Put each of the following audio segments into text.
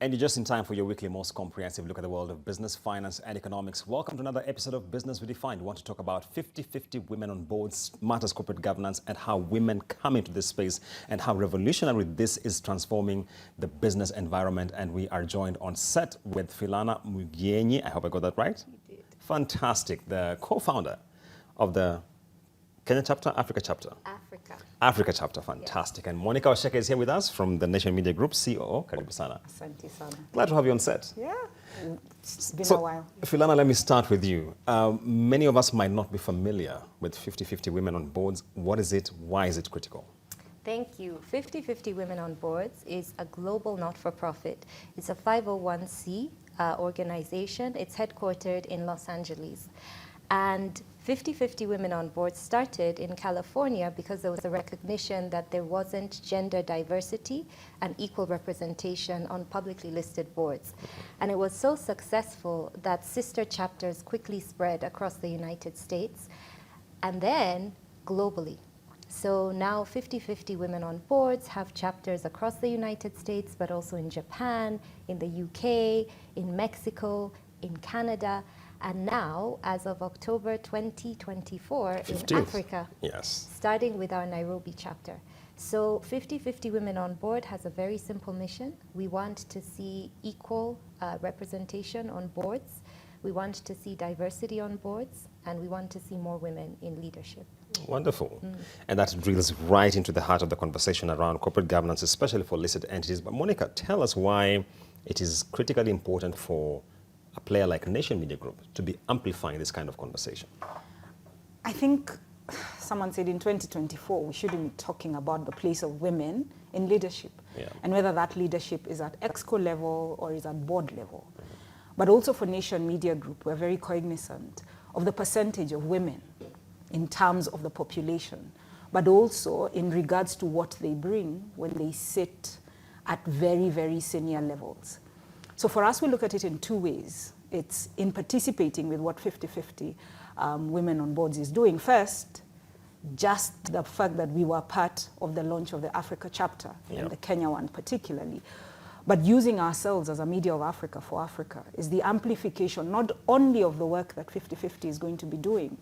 And you're just in time for your weekly most comprehensive look at the world of business, finance, and economics. Welcome to another episode of Business Redefined. We want to talk about 50-50 women on boards, matters corporate governance, and how women come into this space and how revolutionary this is transforming the business environment. And we are joined on set with Philana Mugienyi. I hope I got that right. You did. Fantastic. The co-founder of the Kenya chapter, Africa chapter. Africa chapter, fantastic. Yeah. And Monica Osheke is here with us from the Nation Media Group, COO. Karibu sana. Asante sana. Glad to have you on set. Yeah, it's been a while. Philana, let me start with you. Many of us might not be familiar with 50-50 women on boards. What is it? Why is it critical? Thank you. 50-50 Women on Boards is a global not-for-profit. It's a 501c organization. It's headquartered in Los Angeles. And 50-50 Women on Board started in California because there was a recognition that there wasn't gender diversity and equal representation on publicly listed boards. And it was so successful that sister chapters quickly spread across the United States and then globally. So now 50-50 Women on Boards have chapters across the United States, but also in Japan, in the UK, in Mexico, in Canada. And now, as of October 2024, 15th. in Africa, yes, starting with our Nairobi chapter. So 50-50 Women on Board has a very simple mission. We want to see equal representation on boards. We want to see diversity on boards, and we want to see more women in leadership. Wonderful. And that drills right into the heart of the conversation around corporate governance, especially for listed entities. But Monica, tell us why it is critically important for a player like Nation Media Group to be amplifying this kind of conversation. I think someone said in 2024 we shouldn't be talking about the place of women in leadership, and whether that leadership is at exco level or is at board level. But also for Nation Media Group, we're very cognizant of the percentage of women in terms of the population, but also in regards to what they bring when they sit at very, very senior levels. So for us, we look at it in two ways. It's in participating with what 50-50 Women on Boards is doing. First, just the fact that we were part of the launch of the Africa chapter, and the Kenya one particularly. But using ourselves as a media of Africa for Africa is the amplification not only of the work that 50-50 is going to be doing,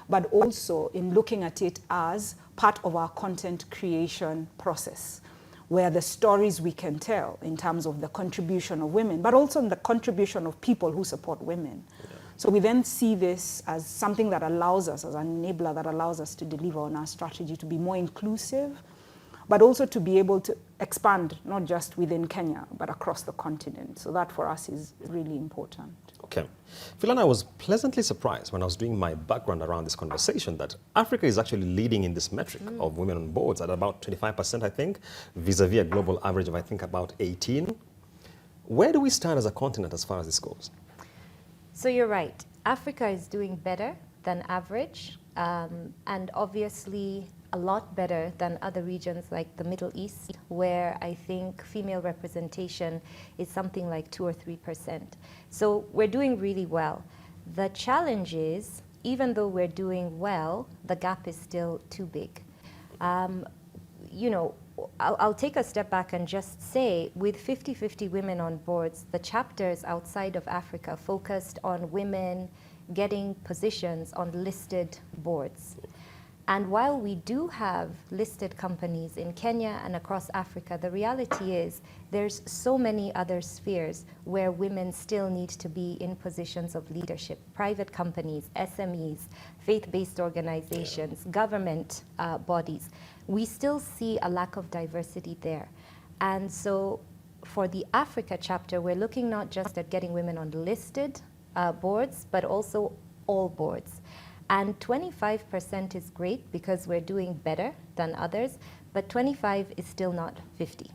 but also in looking at it as part of our content creation process, where the stories we can tell in terms of the contribution of women, but also in the contribution of people who support women. So we then see this as something that allows us, as an enabler that allows us to deliver on our strategy to be more inclusive, but also to be able to expand, not just within Kenya, but across the continent. So that for us is really important. Okay. Philana, I was pleasantly surprised when I was doing my background around this conversation that Africa is actually leading in this metric of women on boards at about 25%, I think, vis-a-vis a global average of, I think, about 18. Where do we stand as a continent as far as this goes? So you're right. Africa is doing better than average, and obviously a lot better than other regions like the Middle East, where I think female representation is something like 2 or 3%. So we're doing really well. The challenge is, even though we're doing well, the gap is still too big. You know, I'll take a step back and just say, with 50-50 Women on Boards, the chapters outside of Africa focused on women getting positions on listed boards. And while we do have listed companies in Kenya and across Africa, the reality is there's so many other spheres where women still need to be in positions of leadership. Private companies, SMEs, faith-based organizations, government bodies. We still see a lack of diversity there. And so for the Africa chapter, we're looking not just at getting women on listed boards, but also all boards. And 25% is great because we're doing better than others, but 25 is still not 50.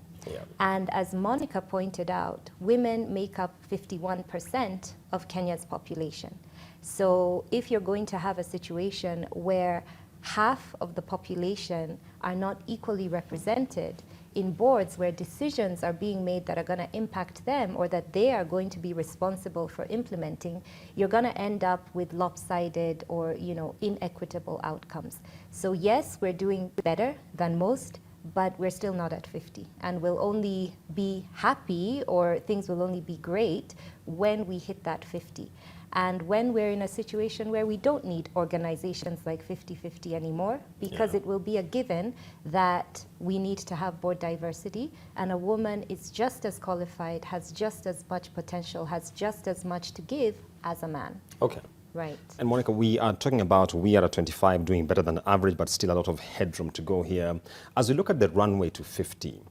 And as Monica pointed out, women make up 51% of Kenya's population. So if you're going to have a situation where half of the population are not equally represented in boards where decisions are being made that are going to impact them or that they are going to be responsible for implementing, you're going to end up with lopsided or, inequitable outcomes. So yes, we're doing better than most, but we're still not at 50. And we'll only be happy, or things will only be great when we hit that 50. And when we're in a situation where we don't need organizations like 50-50 anymore, because it will be a given that we need to have board diversity, and a woman is just as qualified, has just as much potential, has just as much to give as a man. Okay. Right. And Monica, we are talking about we are at 25 doing better than average, but still a lot of headroom to go here. As we look at the runway to 50,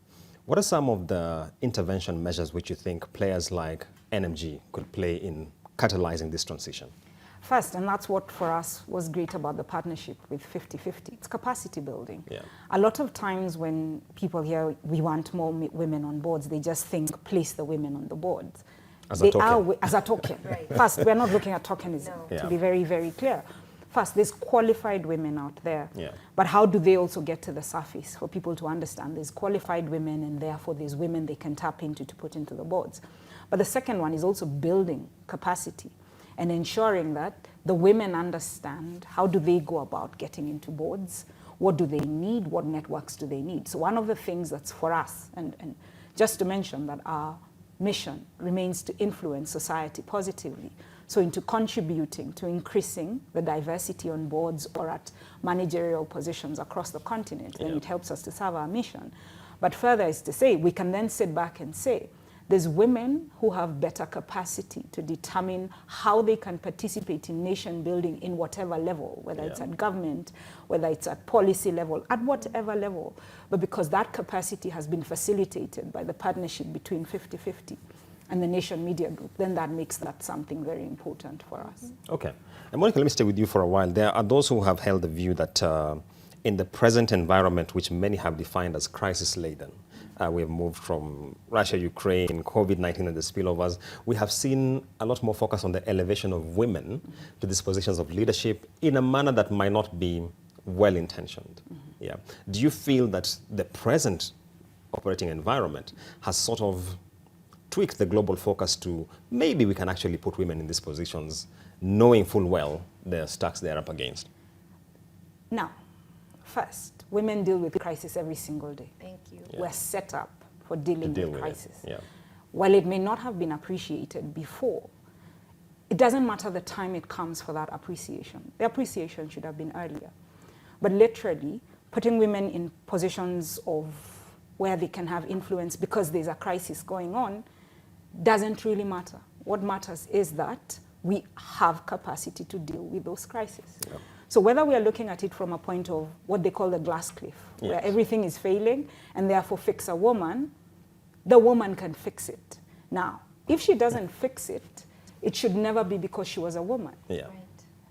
what are some of the intervention measures which you think players like NMG could play in catalyzing this transition? First, and that's what for us was great about the partnership with 50-50, it's capacity building. Yeah. A lot of times when people hear we want more women on boards, they just think place the women on the boards. As a token. As a token. Right. First, we're not looking at tokenism, No. to be very, very clear. First, there's qualified women out there. Yeah. But how do they also get to the surface for people to understand? There's qualified women, and therefore there's women they can tap into to put into the boards. But the second one is also building capacity and ensuring that the women understand how do they go about getting into boards, what do they need, what networks do they need. So one of the things that's for us, and just to mention that our mission remains to influence society positively. So into contributing to increasing the diversity on boards or at managerial positions across the continent, then it helps us to serve our mission. But further is to say, we can then sit back and say, there's women who have better capacity to determine how they can participate in nation building in whatever level, whether it's at government, whether it's at policy level, at whatever level. But because that capacity has been facilitated by the partnership between 50-50 and the Nation Media Group, then that makes that something very important for us. Okay. And Monica, let me stay with you for a while. There are those who have held the view that in the present environment, which many have defined as crisis-laden, we have moved from Russia, Ukraine, COVID-19 and the spillovers. We have seen a lot more focus on the elevation of women to these positions of leadership in a manner that might not be well-intentioned. Yeah. Do you feel that the present operating environment has sort of tweaked the global focus to maybe we can actually put women in these positions, knowing full well the stacks they're up against? Now, first, women deal with crisis every single day. Thank you. Yeah. We're set up for dealing deal with with crisis. it. Yeah. While it may not have been appreciated before, it doesn't matter the time it comes for that appreciation. The appreciation should have been earlier. But literally, putting women in positions of where they can have influence because there's a crisis going on doesn't really matter. What matters is that we have capacity to deal with those crises. Yeah. So whether we are looking at it from a point of what they call the glass cliff, where everything is failing and therefore fix a woman, the woman can fix it. Now, if she doesn't fix it, it should never be because she was a woman. Yeah. Right.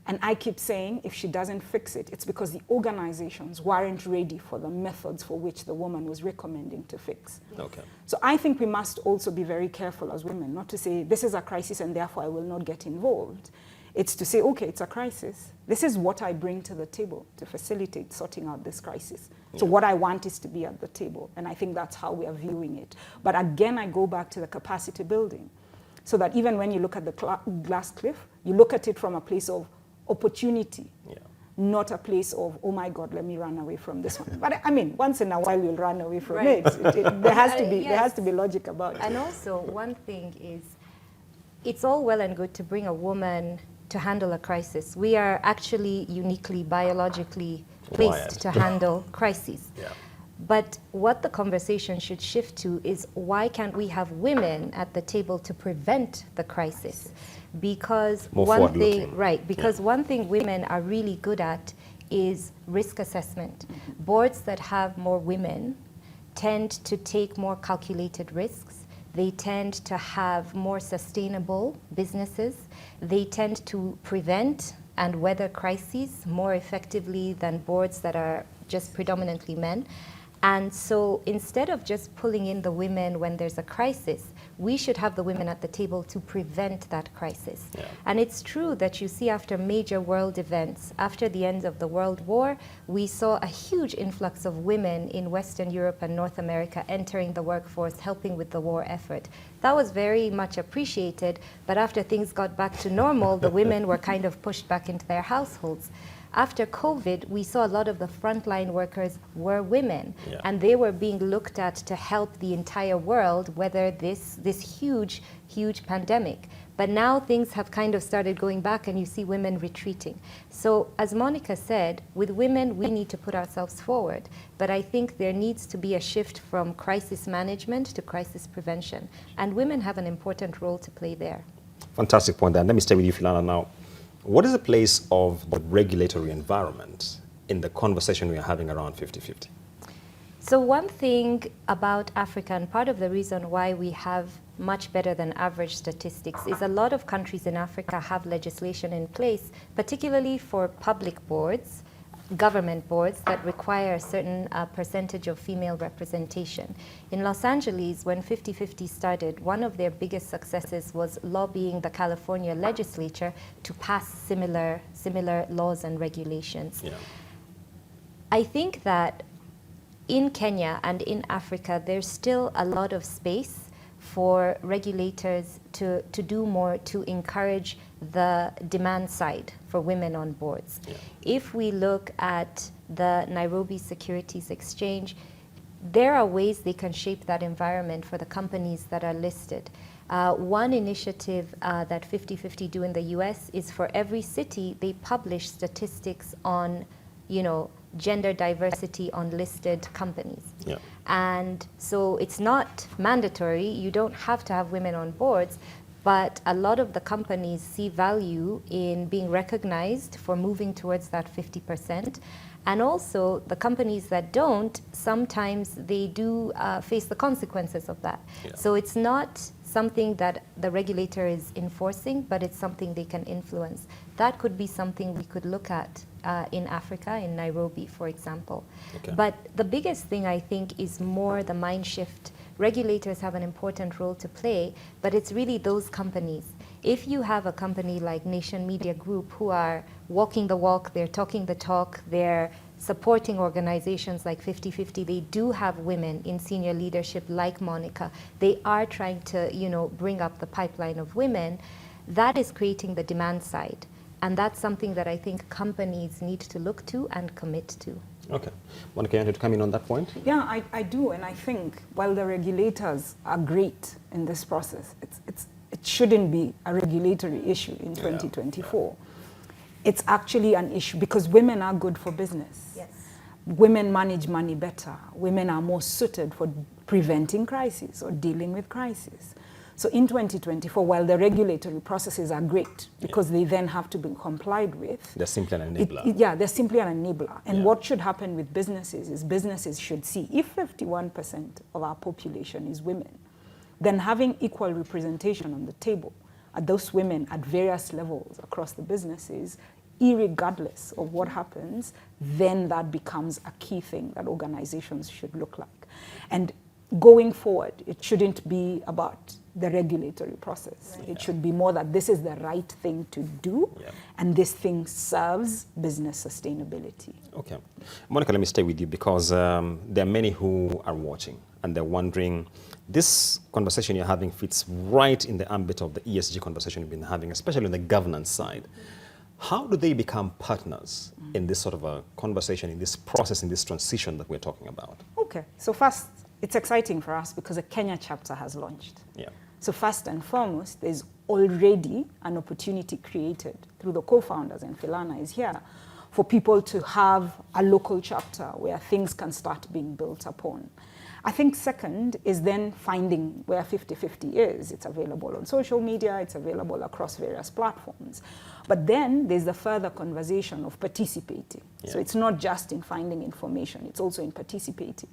And I keep saying if she doesn't fix it, it's because the organizations weren't ready for the methods for which the woman was recommending to fix. Okay. So I think we must also be very careful as women, not to say this is a crisis and therefore I will not get involved. It's to say, okay, it's a crisis. This is what I bring to the table to facilitate sorting out this crisis. So what I want is to be at the table. And I think that's how we are viewing it. But again, I go back to the capacity building. So that even when you look at the glass cliff, you look at it from a place of opportunity, not a place of, oh my God, let me run away from this one. But I mean, once in a while you'll run away from it. There has to be, there has to be logic about it. And also, one thing is, it's all well and good to bring a woman to handle a crisis. We are actually uniquely, biologically placed to handle crises. Yeah. But what the conversation should shift to is why can't we have women at the table to prevent the crisis? Because More one forward-looking. thing, right, because one thing women are really good at is risk assessment. Boards that have more women tend to take more calculated risks. They tend to have more sustainable businesses. They tend to prevent and weather crises more effectively than boards that are just predominantly men. And so instead of just pulling in the women when there's a crisis, we should have the women at the table to prevent that crisis. Yeah. And it's true that you see after major world events, after the end of the World War, we saw a huge influx of women in Western Europe and North America entering the workforce, helping with the war effort. That was very much appreciated, but after things got back to normal, the women were kind of pushed back into their households. After COVID, we saw a lot of the frontline workers were women, Yeah. and they were being looked at to help the entire world weather this huge pandemic. But now things have kind of started going back, and you see women retreating. So as Monica said, with women, we need to put ourselves forward. But I think there needs to be a shift from crisis management to crisis prevention. And women have an important role to play there. Fantastic point there. Let me stay with you, Philana, now. What is the place of the regulatory environment in the conversation we are having around 50-50? So one thing about Africa, and part of the reason why we have much better than average statistics, is a lot of countries in Africa have legislation in place, particularly for public boards, government boards that require a certain percentage of female representation. In Los Angeles, when 50-50 started, one of their biggest successes was lobbying the California legislature to pass similar laws and regulations. Yeah. I think that in Kenya and in Africa, there's still a lot of space for regulators to do more to encourage the demand side for women on boards. Yeah. If we look at the Nairobi Securities Exchange, there are ways they can shape that environment for the companies that are listed. One initiative that 50-50 do in the US is for every city, they publish statistics on, gender diversity on listed companies. Yeah. And so it's not mandatory, you don't have to have women on boards, but a lot of the companies see value in being recognized for moving towards that 50%. And also the companies that don't, sometimes they do face the consequences of that. Yeah. So it's not something that the regulator is enforcing, but it's something they can influence. That could be something we could look at in Africa, in Nairobi, for example. Okay. But the biggest thing, I think, is more the mind shift. Regulators have an important role to play, but it's really those companies. If you have a company like Nation Media Group who are walking the walk, they're talking the talk, they're supporting organizations like 50-50, they do have women in senior leadership like Monica. They are trying to, bring up the pipeline of women. That is creating the demand side. And that's something that I think companies need to look to and commit to. Okay. Monica, you wanted to come in on that point? Yeah, I do, and I think while the regulators are great in this process, it shouldn't be a regulatory issue in 2024. It's actually an issue because women are good for business. Yes. Women manage money better. Women are more suited for preventing crises or dealing with crises. So in 2024, while the regulatory processes are great because they then have to be complied with, They're simply an enabler. they're simply an enabler. And Yeah. what should happen with businesses is businesses should see if 51% of our population is women, then having equal representation on the table at those women at various levels across the businesses, irregardless of what happens, then that becomes a key thing that organizations should look like. And going forward, it shouldn't be about the regulatory process. Right. It should be more that this is the right thing to do, and this thing serves business sustainability. Okay. Monica, let me stay with you because there are many who are watching and they're wondering, this conversation you're having fits right in the ambit of the ESG conversation you've been having, especially on the governance side. How do they become partners in this sort of a conversation, in this process, in this transition that we're talking about? Okay, so first, it's exciting for us because a Kenya chapter has launched. Yeah. So first and foremost, there's already an opportunity created through the co-founders, and Philana is here, for people to have a local chapter where things can start being built upon. I think second is then finding where 50-50 is. It's available on social media, it's available across various platforms. But then there's the further conversation of participating. Yeah. So it's not just in finding information, it's also in participating.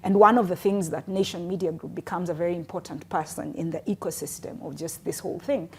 And one of the things that Nation Media Group becomes a very important person in the ecosystem of just this whole thing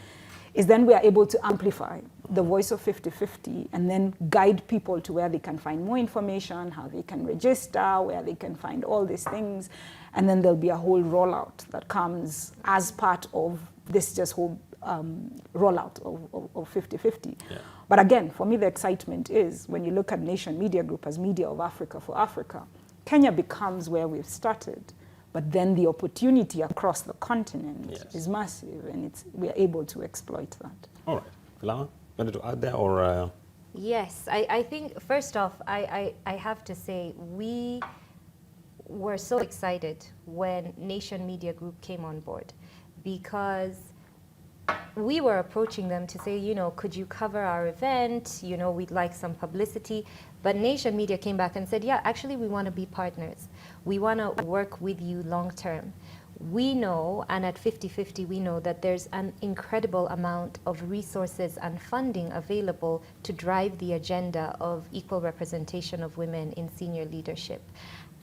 is then we are able to amplify the voice of 50-50 and then guide people to where they can find more information, how they can register, where they can find all these things. And then there'll be a whole rollout that comes as part of this just whole rollout of 50-50. Yeah. But again, for me, the excitement is when you look at Nation Media Group as media of Africa for Africa, Kenya becomes where we've started, but then the opportunity across the continent is massive, and we're able to exploit that. All right. Philana, wanted to add there or? Yes, I think first off, I have to say we were so excited when Nation Media Group came on board, because we were approaching them to say, you know, could you cover our event? You know, we'd like some publicity. But Nation Media came back and said, yeah, actually, we want to be partners. We want to work with you long term. We know, and at 50/50, we know that there's an incredible amount of resources and funding available to drive the agenda of equal representation of women in senior leadership.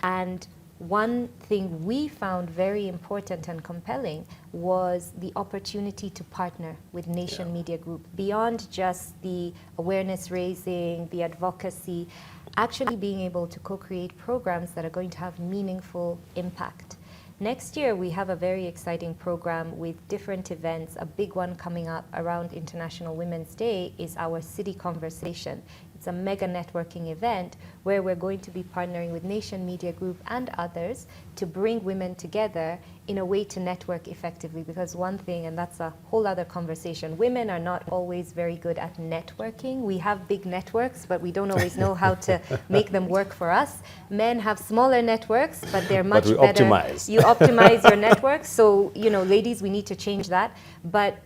And one thing we found very important and compelling was the opportunity to partner with Nation Media Group beyond just the awareness raising, the advocacy, actually being able to co-create programs that are going to have meaningful impact. Next year, we have a very exciting program with different events. A big one coming up around International Women's Day is our City Conversation. It's a mega networking event where we're going to be partnering with Nation Media Group and others to bring women together in a way to network effectively. Because one thing, and that's a whole other conversation, women are not always very good at networking. We have big networks, but we don't always know how to make them work for us. Men have smaller networks, but they're much better. Optimize. You optimize your networks. So, you know, ladies, we need to change that. But,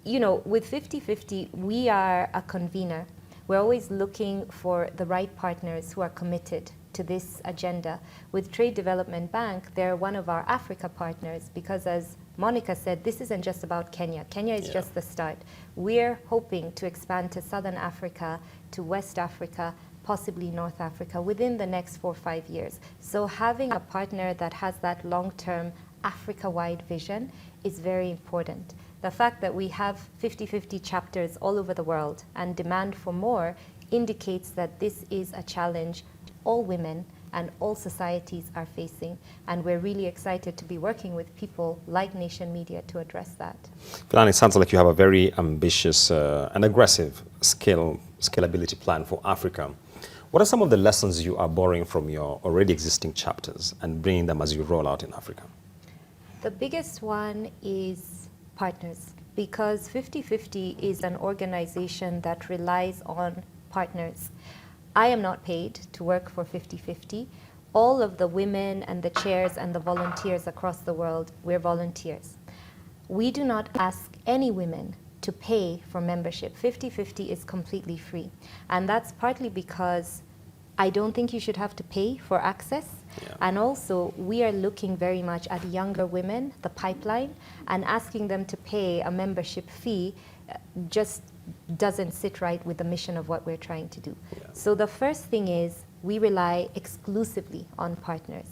you know, with 50/50, we are a convener. We're always looking for the right partners who are committed to this agenda. With Trade Development Bank, they're one of our Africa partners because, as Monica said, this isn't just about Kenya. Kenya is just the start. We're hoping to expand to Southern Africa, to West Africa, possibly North Africa within the next 4 or 5 years. So having a partner that has that long-term Africa-wide vision is very important. The fact that we have 50/50 chapters all over the world and demand for more indicates that this is a challenge all women and all societies are facing. And we're really excited to be working with people like Nation Media to address that. Philan, it sounds like you have a very ambitious and aggressive scalability plan for Africa. What are some of the lessons you are borrowing from your already existing chapters and bringing them as you roll out in Africa? The biggest one is partners, because 50/50 is an organization that relies on partners. I am not paid to work for 50/50. All of the women and the chairs and the volunteers across the world, we're volunteers. We do not ask any women to pay for membership. 50/50 is completely free. And that's partly because I don't think you should have to pay for access. And also, we are looking very much at younger women, the pipeline, and asking them to pay a membership fee just doesn't sit right with the mission of what we're trying to do. So the first thing is we rely exclusively on partners.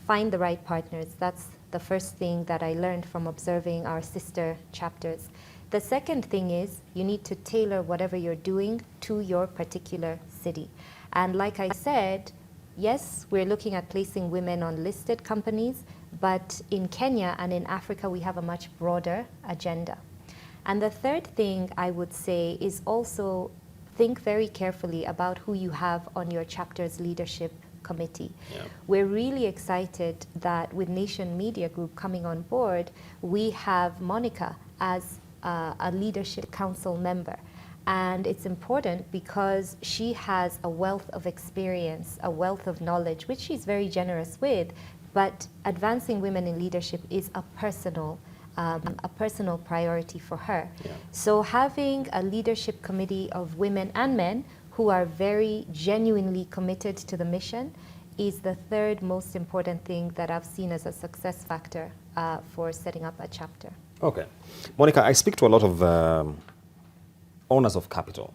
Find the right partners. That's the first thing that I learned from observing our sister chapters. The second thing is you need to tailor whatever you're doing to your particular city. And like I said, yes, we're looking at placing women on listed companies, but in Kenya and in Africa, we have a much broader agenda. And the third thing I would say is also think very carefully about who you have on your chapter's leadership committee. We're really excited that with Nation Media Group coming on board, we have Monica as a leadership council member. And it's important because she has a wealth of experience, a wealth of knowledge, which she's very generous with, but advancing women in leadership is a personal priority for her. So having a leadership committee of women and men who are very genuinely committed to the mission is the third most important thing that I've seen as a success factor for setting up a chapter. Okay. Monica, I speak to a lot of owners of capital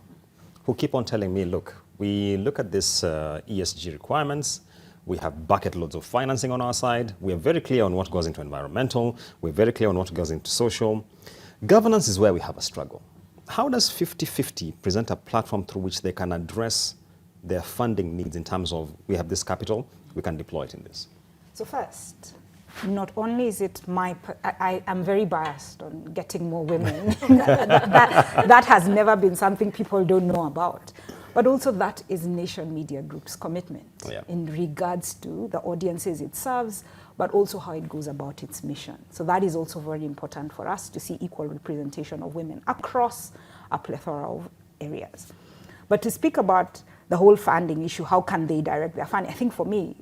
who keep on telling me, look, we look at this ESG requirements, we have bucket loads of financing on our side, we are very clear on what goes into environmental, we're very clear on what goes into social. Governance is where we have a struggle. How does 50/50 present a platform through which they can address their funding needs in terms of, we have this capital, we can deploy it in this? So first, not only is it I am very biased on getting more women. that has never been something people don't know about. But also that is Nation Media Group's commitment in regards to the audiences it serves, but also how it goes about its mission. So that is also very important for us to see equal representation of women across a plethora of areas. But to speak about the whole funding issue, how can they direct their funding? I think for me,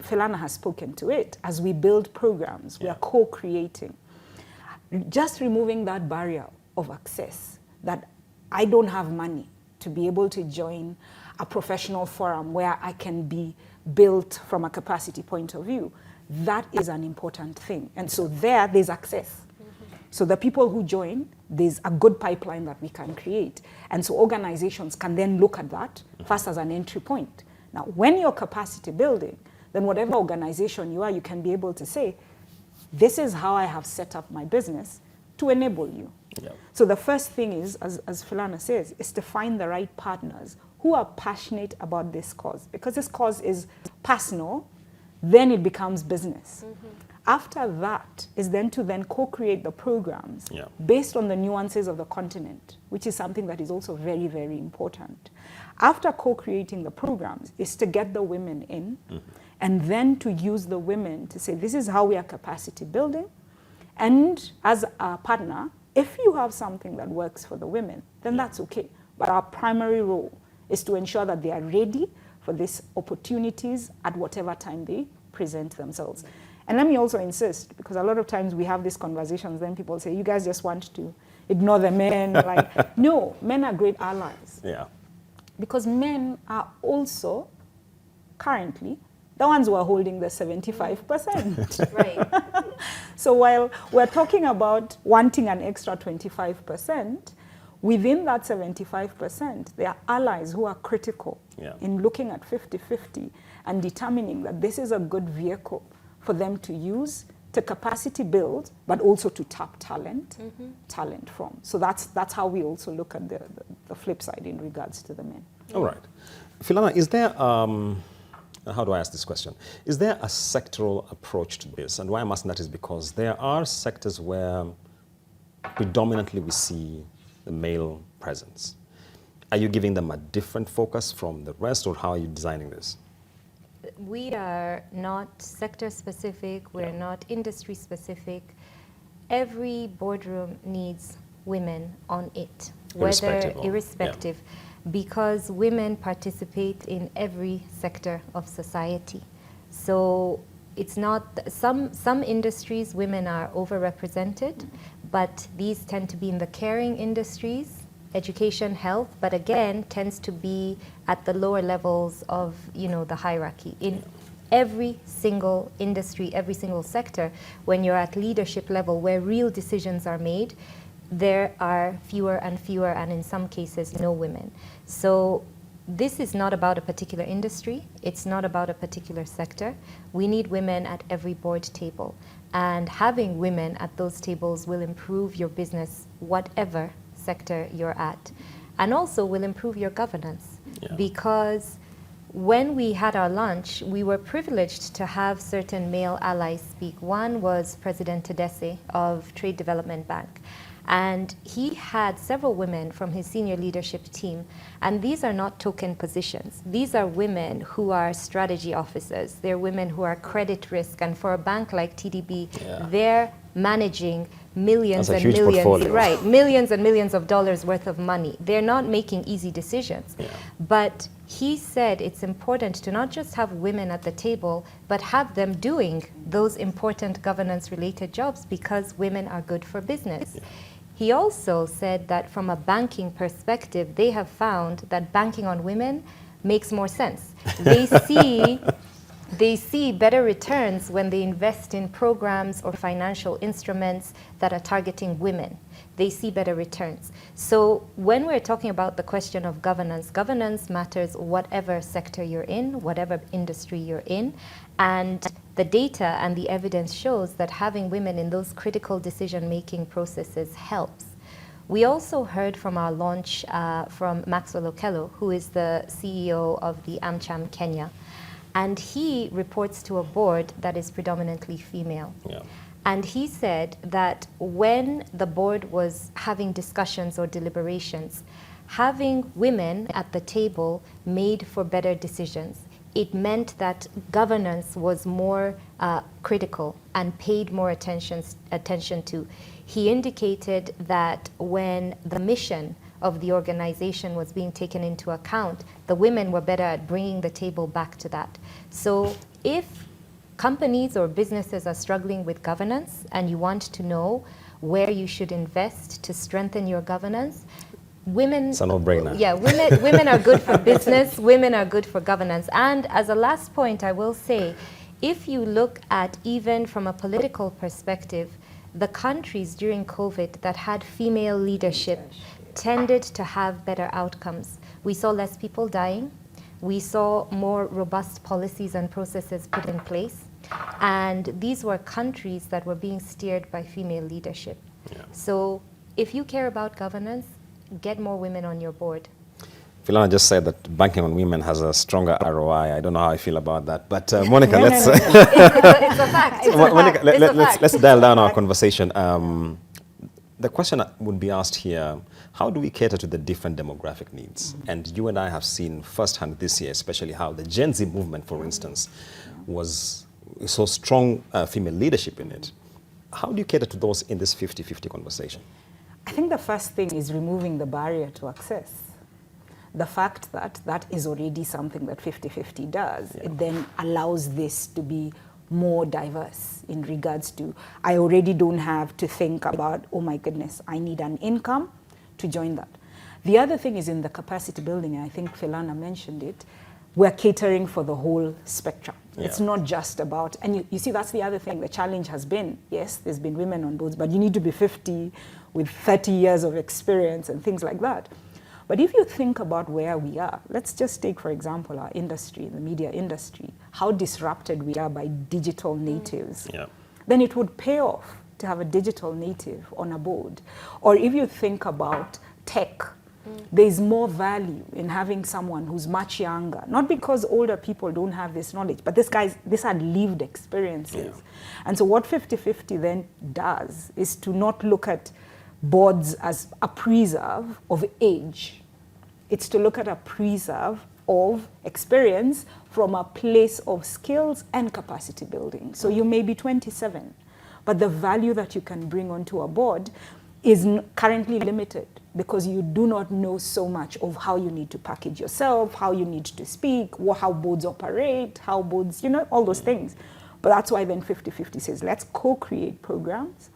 Philana has spoken to it. As we build programs, we are co-creating. Just removing that barrier of access, that I don't have money to be able to join a professional forum where I can be built from a capacity point of view, that is an important thing. And so there's access. So the people who join, there's a good pipeline that we can create. And so organizations can then look at that first as an entry point. Now, when you're capacity building, then whatever organization you are, you can be able to say, this is how I have set up my business to enable you. Yep. So the first thing is, as Philana says, is to find the right partners who are passionate about this cause. Because this cause is personal, then it becomes business. After that is then to co-create the programs based on the nuances of the continent, which is something that is also very, very important. After co-creating the programs is to get the women in and then to use the women to say, this is how we are capacity building. And as a partner, if you have something that works for the women, then that's okay. But our primary role is to ensure that they are ready for these opportunities at whatever time they present themselves. And let me also insist, because a lot of times we have these conversations, then people say, you guys just want to ignore the men. Like, no, men are great allies. Yeah. Because men are also currently the ones who are holding the 75%. Right. So while we're talking about wanting an extra 25%, within that 75%, there are allies who are critical in looking at 50-50 and determining that this is a good vehicle for them to use to capacity build, but also to tap talent from. So that's how we also look at the flip side in regards to the men. All right. Philana, is there, how do I ask this question? Is there a sectoral approach to this? And why I'm asking that is because there are sectors where predominantly we see the male presence. Are you giving them a different focus from the rest, or how are you designing this? We are not sector specific, we're not industry specific. Every boardroom needs women on it, irrespective, because women participate in every sector of society. So it's not, some industries women are overrepresented, but these tend to be in the caring industries, education, health, but again tends to be at the lower levels of, the hierarchy. In every single industry, every single sector, when you're at leadership level where real decisions are made, there are fewer and fewer, and in some cases, no women. So this is not about a particular industry. It's not about a particular sector. We need women at every board table. And having women at those tables will improve your business, whatever sector you're at, and also will improve your governance. Because when we had our lunch, we were privileged to have certain male allies speak. One was President Tedesse of Trade Development Bank, and he had several women from his senior leadership team, and these are not token positions. These are women who are strategy officers. They're women who are credit risk, and for a bank like TDB, they're managing millions and millions, portfolio. Millions and millions of dollars worth of money. They're not making easy decisions. But he said it's important to not just have women at the table, but have them doing those important governance-related jobs, because women are good for business. He also said that from a banking perspective, they have found that banking on women makes more sense. They see better returns when they invest in programs or financial instruments that are targeting women. They see better returns. So when we're talking about the question of governance, governance matters whatever sector you're in, whatever industry you're in. And the data and the evidence shows that having women in those critical decision-making processes helps. We also heard from our launch from Maxwell Okello, who is the CEO of the AmCham Kenya. And he reports to a board that is predominantly female. And he said that when the board was having discussions or deliberations, having women at the table made for better decisions. It meant that governance was more critical and paid more attention to. He indicated that when the mission of the organization was being taken into account, the women were better at bringing the table back to that. So if companies or businesses are struggling with governance and you want to know where you should invest to strengthen your governance, women, it's a no-brainer. Yeah, women are good for business, women are good for governance. And as a last point, I will say, if you look at even from a political perspective, the countries during COVID that had female leadership tended to have better outcomes. We saw less people dying. We saw more robust policies and processes put in place. And these were countries that were being steered by female leadership. Yeah. So if you care about governance, get more women on your board. Philana just said that banking on women has a stronger ROI. I don't know how I feel about that. But Monica, let's... It's a fact. Monica, let's dial down our conversation. The question would be asked here, how do we cater to the different demographic needs? And you and I have seen firsthand this year, especially how the Gen Z movement, for instance, was so strong female leadership in it. How do you cater to those in this 50-50 conversation? I think the first thing is removing the barrier to access. The fact that that is already something that 50-50 does, it then allows this to be more diverse in regards to, I already don't have to think about, oh my goodness, I need an income to join that. The other thing is in the capacity building, and I think Philana mentioned it, we're catering for the whole spectrum. Yeah. It's not just about, and you see, that's the other thing, the challenge has been, yes, there's been women on boards, but you need to be 50 with 30 years of experience and things like that. But if you think about where we are, let's just take, for example, our industry, the media industry, how disrupted we are by digital natives, then it would pay off to have a digital native on a board. Or if you think about tech, there's more value in having someone who's much younger, not because older people don't have this knowledge, but these are lived experiences. Yeah. And so what 50-50 then does is to not look at boards as a preserve of age. It's to look at a preserve of experience from a place of skills and capacity building. So you may be 27, but the value that you can bring onto a board is currently limited because you do not know so much of how you need to package yourself, how you need to speak, how boards operate, how boards, all those things. But that's why then 50-50 says, let's co-create programs.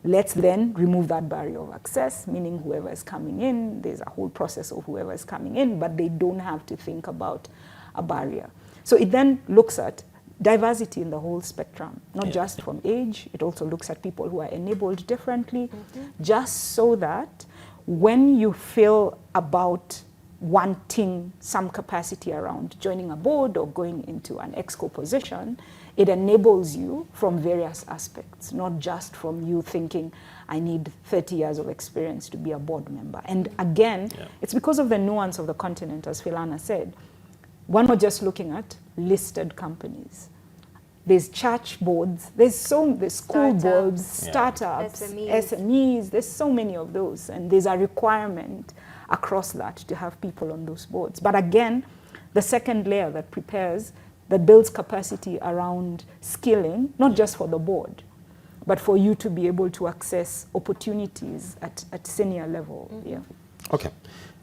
Let's then remove that barrier of access, meaning whoever is coming in, there's a whole process of whoever is coming in, but they don't have to think about a barrier. So it then looks at diversity in the whole spectrum, not just from age. It also looks at people who are enabled differently, just so that when you feel about wanting some capacity around joining a board or going into an exco position, it enables you from various aspects, not just from you thinking, I need 30 years of experience to be a board member. And again, it's because of the nuance of the continent, as Philana said. We're not just looking at listed companies. There's church boards, there's school boards, startups, SMEs, there's so many of those. And there's a requirement across that to have people on those boards. But again, the second layer that prepares, that builds capacity around skilling, not just for the board, but for you to be able to access opportunities at senior level. Okay.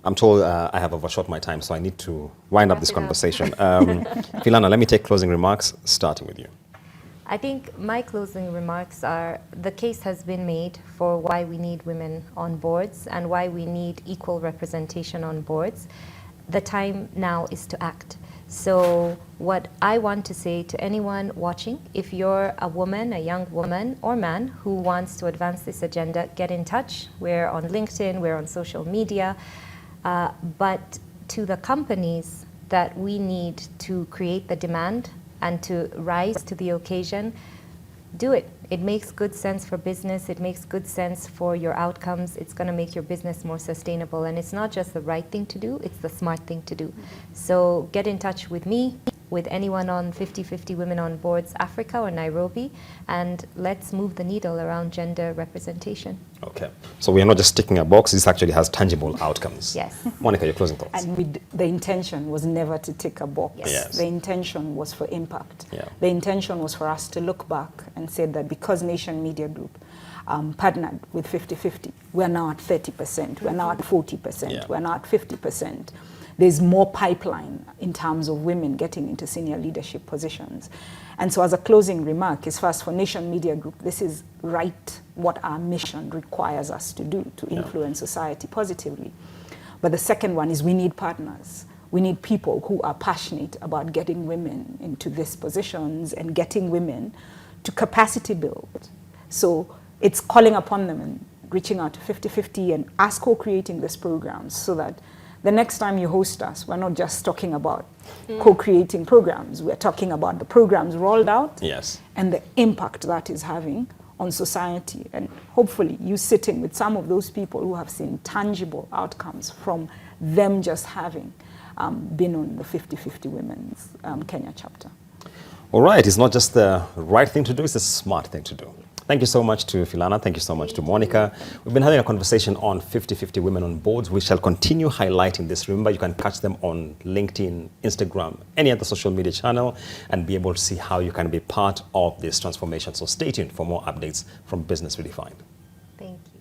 I'm told I have overshot my time, so I need to wind up this conversation. Philana, let me take closing remarks, starting with you. I think my closing remarks are, the case has been made for why we need women on boards and why we need equal representation on boards. The time now is to act. So what I want to say to anyone watching, if you're a woman, a young woman or man who wants to advance this agenda, get in touch. We're on LinkedIn, we're on social media. But to the companies that we need to create the demand and to rise to the occasion, do it. It makes good sense for business. It makes good sense for your outcomes. It's going to make your business more sustainable. And it's not just the right thing to do, it's the smart thing to do. So get in touch with me, with anyone on 50-50 Women on Boards Africa or Nairobi, and let's move the needle around gender representation. Okay. So we are not just ticking a box, this actually has tangible outcomes. Yes. Monica, your closing thoughts. And the intention was never to tick a box. Yes. The intention was for impact. Yeah. The intention was for us to look back and say that because Nation Media Group partnered with 50-50, we're now at 30%, we're now at 40%, Yeah. we're now at 50%. There's more pipeline in terms of women getting into senior leadership positions. And so as a closing remark, is first for Nation Media Group, this is right what our mission requires us to do to influence society positively. But the second one is we need partners. We need people who are passionate about getting women into these positions and getting women to capacity build. So it's calling upon them and reaching out to 50-50 and us co-creating these programs so that the next time you host us, we're not just talking about co-creating programs. We're talking about the programs rolled out and the impact that is having on society. And hopefully you sitting with some of those people who have seen tangible outcomes from them just having been on the 50-50 Women's Kenya chapter. All right, it's not just the right thing to do, it's a smart thing to do. Thank you so much to Philana. Thank you so much to Monica. We've been having a conversation on 50-50 Women on Boards. We shall continue highlighting this. Remember, you can catch them on LinkedIn, Instagram, any other social media channel, and be able to see how you can be part of this transformation. So stay tuned for more updates from Business Redefined. Thank you.